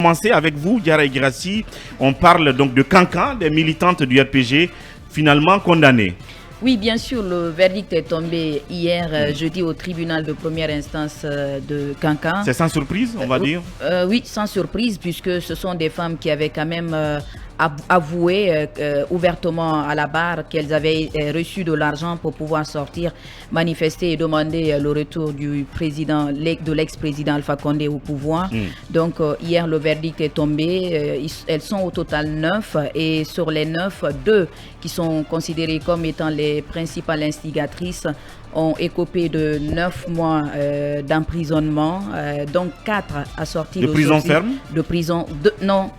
Commencer avec vous, Diarra Girassi. On parle donc de Cancan, des militantes du RPG finalement condamnées. Oui, bien sûr, le verdict est tombé hier, jeudi, au tribunal de première instance de Cancan. C'est sans surprise, on va dire? Oui, sans surprise, puisque ce sont des femmes qui avaient quand même avoué ouvertement à la barre qu'elles avaient reçu de l'argent pour pouvoir sortir, manifester et demander le retour du président, de l'ex-président Alpha Condé au pouvoir. Donc hier, le verdict est tombé. Elles sont au total 9 et sur les 9, 2 qui sont considérées comme étant les principales instigatrices ont écopé de 9 mois d'emprisonnement, donc 4 assortis de prison ferme, de prison, non.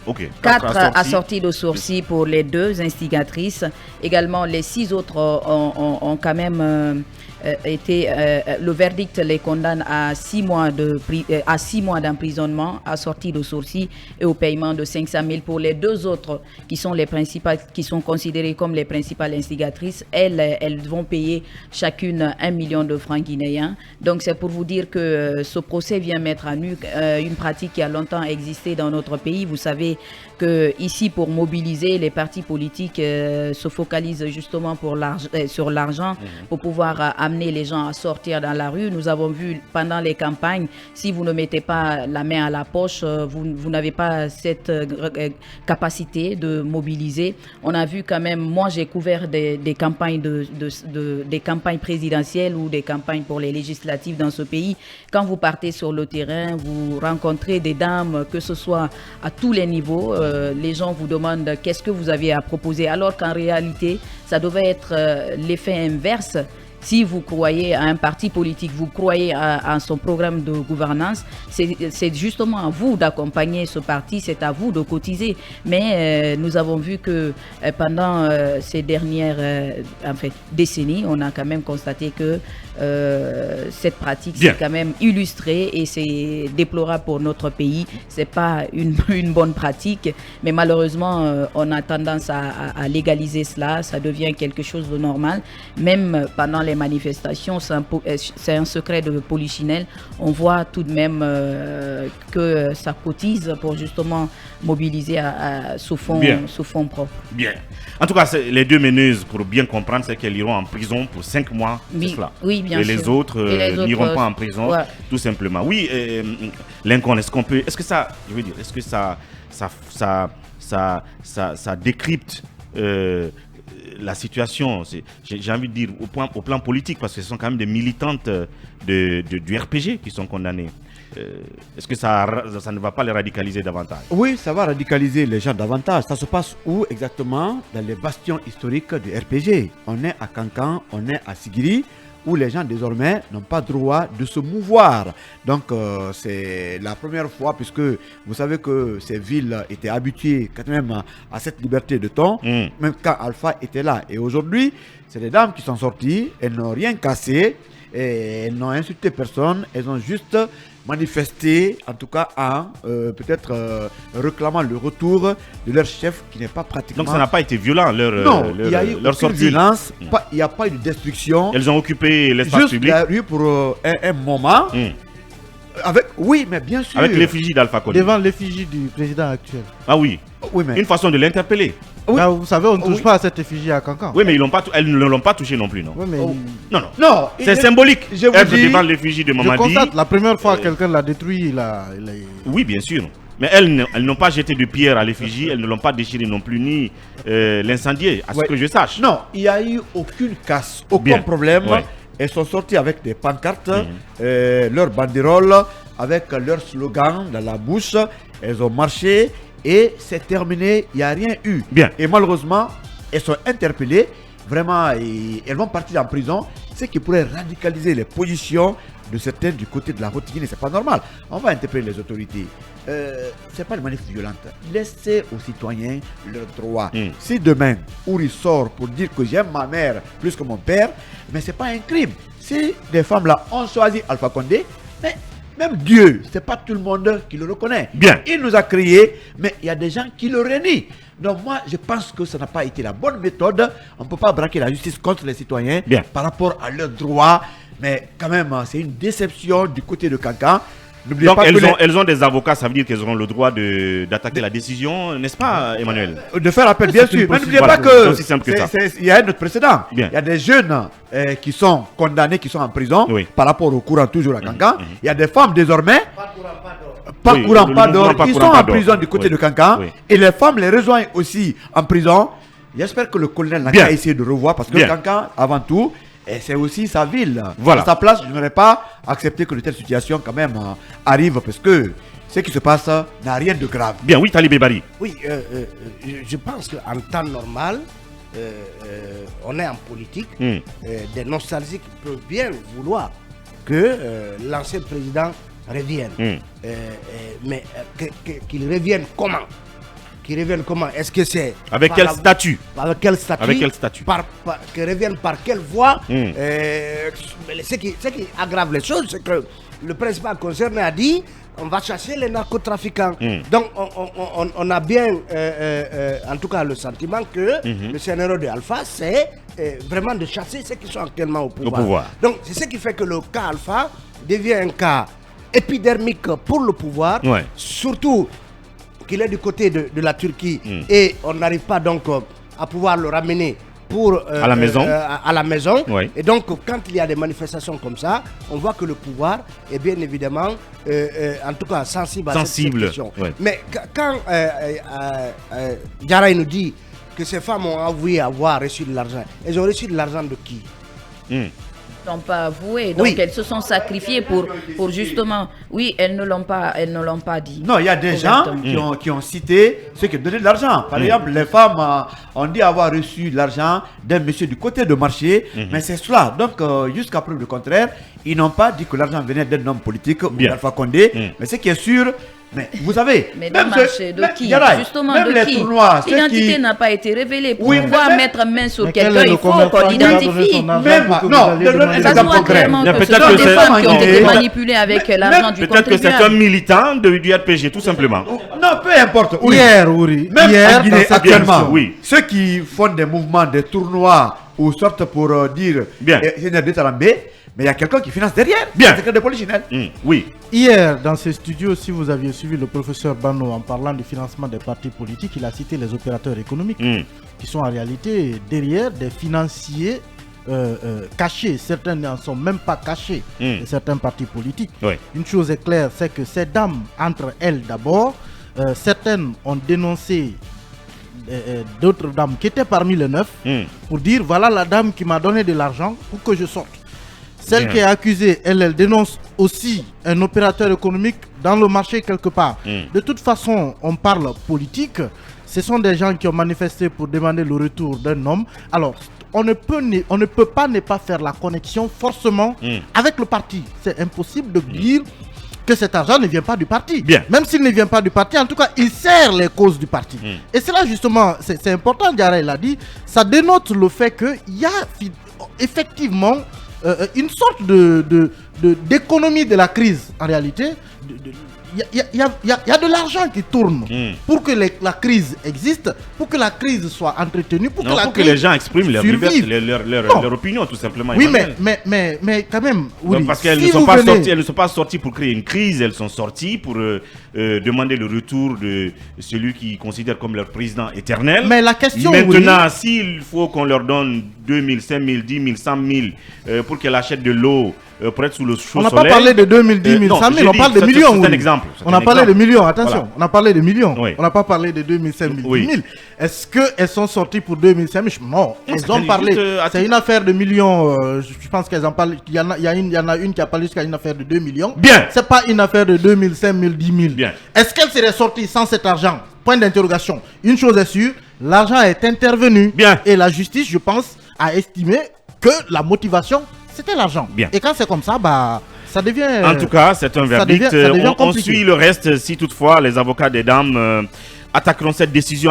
Okay. 4 assortis de sursis pour les 2 instigatrices. Également, les 6 autres ont quand même été... le verdict les condamne à 6 mois d'emprisonnement, assortis de sursis et au paiement de 500 000. Pour les 2 autres qui sont les principales, qui sont considérées comme les principales instigatrices, elles vont payer chacune 1 million de francs guinéens. Donc c'est pour vous dire que ce procès vient mettre à nu une pratique qui a longtemps existé dans notre pays. Vous savez que ici, pour mobiliser, les partis politiques se focalisent justement sur l'argent pour pouvoir amener les gens à sortir dans la rue. Nous avons vu pendant les campagnes, si vous ne mettez pas la main à la poche, vous n'avez pas cette capacité de mobiliser. On a vu quand même, moi j'ai couvert des campagnes des campagnes présidentielles ou des campagnes pour les législatives dans ce pays. Quand vous partez sur le terrain, vous rencontrez des dames, que ce soit à tous les niveaux. Les gens vous demandent qu'est-ce que vous avez à proposer, alors qu'en réalité, ça devait être l'effet inverse. Si vous croyez à un parti politique, vous croyez à son programme de gouvernance, c'est justement à vous d'accompagner ce parti, c'est à vous de cotiser. Mais nous avons vu que pendant ces dernières décennies, on a quand même constaté que cette pratique s'est quand même illustrée et c'est déplorable pour notre pays. C'est pas une bonne pratique, mais malheureusement, on a tendance à légaliser cela. Ça devient quelque chose de normal. Même pendant les manifestations, c'est un secret de polichinelle. On voit tout de même que ça cotise pour justement mobiliser sous fonds propres. Bien. En tout cas, les 2 meneuses, pour bien comprendre, c'est qu'elles iront en prison pour 5 mois, c'est cela. Oui, bien sûr. Et les autres n'iront pas en prison, tout simplement. Oui, Lincoln, est-ce que ça décrypte la situation, j'ai envie de dire, au plan politique, parce que ce sont quand même des militantes du RPG qui sont condamnées. Est-ce que ça ne va pas les radicaliser davantage? Oui, ça va radicaliser les gens davantage. Ça se passe où exactement? Dans les bastions historiques du RPG. On est à Cancan, on est à Sigiri, où les gens désormais n'ont pas droit de se mouvoir. Donc c'est la première fois, puisque vous savez que ces villes étaient habituées quand même à cette liberté de ton, même quand Alpha était là. Et aujourd'hui, c'est des dames qui sont sorties, elles n'ont rien cassé, et elles n'ont insulté personne, elles ont juste manifesté, en tout cas en réclamant le retour de leur chef qui n'est pas pratiquement... Donc ça n'a pas été violent, leur sortie. Violence, il n'y a pas eu de destruction. Elles ont occupé l'espace public. Juste la rue pour un moment. Oui, mais bien sûr. Avec l'effigie d'Alpha Condé. Devant l'effigie du président actuel. Ah oui. Oui, mais... Une façon de l'interpeller. Oui. Là, vous savez, on ne touche pas à cette effigie à Cancan. Oui, mais elles ne l'ont pas touché non plus, non? Oui, mais... Non. C'est symbolique. Être devant l'effigie de Mamadi. Je constate, la première fois quelqu'un l'a détruit, Oui, bien sûr. Mais elles n'ont pas jeté de pierre à l'effigie, elles ne l'ont pas déchiré non plus, ni l'incendier, à ce que je sache. Non, il n'y a eu aucune casse, aucun problème. Elles sont sorties avec des pancartes, leurs banderoles, avec leur slogan dans la bouche. Elles ont marché et c'est terminé, il n'y a rien eu. Bien. Et malheureusement, elles sont interpellées. Vraiment, elles vont partir en prison, ce qui pourrait radicaliser les positions de certains du côté de la Haute-Guinée. C'est pas normal. On va interpeller les autorités. C'est pas une manif violente. Laissez aux citoyens leurs droits. Si demain, Ouri sort pour dire que j'aime ma mère plus que mon père, mais c'est pas un crime. Si des femmes là ont choisi Alpha Condé, mais même Dieu, c'est pas tout le monde qui le reconnaît. Bien. Il nous a créés, mais il y a des gens qui le renient. Donc moi, je pense que ça n'a pas été la bonne méthode. On ne peut pas braquer la justice contre les citoyens par rapport à leurs droits. Mais quand même, c'est une déception du côté de Cancan. N'oubliez Donc pas que elles ont des avocats, ça veut dire qu'elles auront le droit d'attaquer la décision, n'est-ce pas, Emmanuel? de faire appel, bien sûr. Mais n'oubliez pas C'est que aussi simple que ça. il y a un autre précédent. Bien. Il y a des jeunes qui sont condamnés, qui sont en prison Oui. par rapport au courant toujours à Cancan. Il y a des femmes désormais, pas Oui, courant, le pas mouvement d'or, pas qui courant, sont pas en d'or. prison du côté Oui. de Cancan. Oui. Et les femmes les rejoignent aussi en prison. J'espère que le colonel n'a Bien. qu'à essayer de revoir parce que Bien. Cancan, avant tout, et c'est aussi sa ville. Voilà. À sa place, je n'aurais pas accepté que de telles situations quand même arrivent parce que ce qui se passe n'a rien de grave. Bien, oui, Talibé Bari. Oui, je pense qu'en temps normal, on est en politique. Des nostalgiques peuvent bien vouloir que l'ancien président revienne. Mais qu'il revienne comment? Qu'il revienne comment? Est-ce que c'est... Avec par quel la- statut? Avec quel statut? Avec quel statut? Qu'il revienne par quelle voie? Mais ce qui aggrave les choses, c'est que le principal concerné a dit on va chasser les narcotrafiquants. Donc on a bien, en tout cas, le sentiment que le scénario de Alpha, c'est vraiment de chasser ceux qui sont actuellement au pouvoir. Donc c'est ce qui fait que le cas Alpha devient un cas épidermique pour le pouvoir, Ouais. surtout qu'il est du côté de la Turquie et on n'arrive pas donc à pouvoir le ramener pour, à la maison. à la maison. Ouais. Et donc quand il y a des manifestations comme ça, on voit que le pouvoir est bien évidemment en tout cas sensible à cette question. Ouais. Mais quand Diarra nous dit que ces femmes ont avoué avoir reçu de l'argent, elles ont reçu de l'argent de qui? N'ont pas avoué, donc Oui. elles se sont sacrifiées pour justement, oui, elles ne l'ont pas dit. Non, il y a des gens qui ont cité ceux qui ont donné de l'argent. Par exemple, les femmes ont dit avoir reçu de l'argent d'un monsieur du côté de marché, mais c'est cela. Donc, jusqu'à preuve du contraire, ils n'ont pas dit que l'argent venait d'un homme politique ou Bien. d'Alpha Condé. Mais ce qui est sûr, mais vous savez, Mais dans le marché de qui? Yaraï, Justement, même de les qui? tournois, ceux L'identité qui- n'a pas été révélée. Pour Oui, pouvoir mais- mettre main sur Mais quel quelqu'un, est le il faut commerçant qu'on qui a donné l'identifie. son argent Même- pour que non, vous alliez le- demander le- Ça le- se le- voit clairement Mais que ce peut-être sont que des c'est- femmes qui ont non, été mais- manipulées avec l'argent du Peut-être que c'est un contribuable. militant du RPG, tout simplement. Non, peu importe. Oui. Hier, Ouri, Même hier, en Guinée, dans cette actuellement, émission, oui. ceux qui font des mouvements, des tournois, ou sortent pour dire Bien. Seigneur de Tarambé, mais il y a quelqu'un qui finance derrière. Bien. C'est quelqu'un de polichinelle. Oui. Hier, dans ces studios, si vous aviez suivi le professeur Bano en parlant du financement des partis politiques, il a cité les opérateurs économiques qui sont en réalité derrière des financiers cachés. Certains n'en sont même pas cachés de certains partis politiques. Oui. Une chose est claire, c'est que ces dames, entre elles d'abord, certaines ont dénoncé d'autres dames qui étaient parmi les 9 pour dire voilà la dame qui m'a donné de l'argent pour que je sorte. Celle Bien. qui est accusée, elle dénonce aussi un opérateur économique dans le marché quelque part. De toute façon, on parle politique. Ce sont des gens qui ont manifesté pour demander le retour d'un homme. Alors, on ne peut pas ne pas faire la connexion forcément avec le parti. C'est impossible de dire que cet argent ne vient pas du parti. Bien. Même s'il ne vient pas du parti, en tout cas, il sert les causes du parti. Et c'est là justement, c'est important, Diarra l'a dit, ça dénote le fait qu'il y a effectivement une sorte d'économie de la crise en réalité. Il y a de l'argent qui tourne pour que la crise existe, pour que la crise soit entretenue, pour Non, que la pour que crise les gens expriment leur, survive. leur Non. opinion, tout simplement. Oui, Emmanuel. mais quand même, Donc, oui, parce qu'elles si ne sont vous pas venez- sorties, elles ne sont pas sorties pour créer une crise, elles sont sorties pour demander le retour de celui qu'ils considèrent comme leur président éternel. Mais la question, maintenant, s'il faut qu'on leur donne 2000, 5000, 10 000, 100 000 pour qu'elles achètent de l'eau pour être sous le chaud On n'a soleil. pas parlé de 2000, 10 000, non, 100 000, j'ai on dit, parle de c'est- millions. c'est un oui. exemple, c'est On un a parlé de exemple. millions, attention, Voilà. on a parlé de millions. Oui. On n'a pas parlé de 2000, 5 000, Oui. 10 000. Est-ce qu'elles sont sorties pour 2000, 5 000? Non, elles ont juste, parlé. à C'est titre- une affaire de millions. Je pense qu'elles en parlent. Il y en a une qui a parlé jusqu'à une affaire de 2 millions. Bien. C'est pas une affaire de 2000, 5 000, 10 000. Bien. Est-ce qu'elles seraient sorties sans cet argent? Point d'interrogation. Une chose est sûre, l'argent est intervenu. Bien. Et la justice, je pense, a estimé que la motivation, c'était l'argent. Bien. Et quand c'est comme ça, bah, ça devient. En tout cas, c'est un ça verdict. devient On compliqué. suit le reste si toutefois les avocats des dames attaqueront cette décision.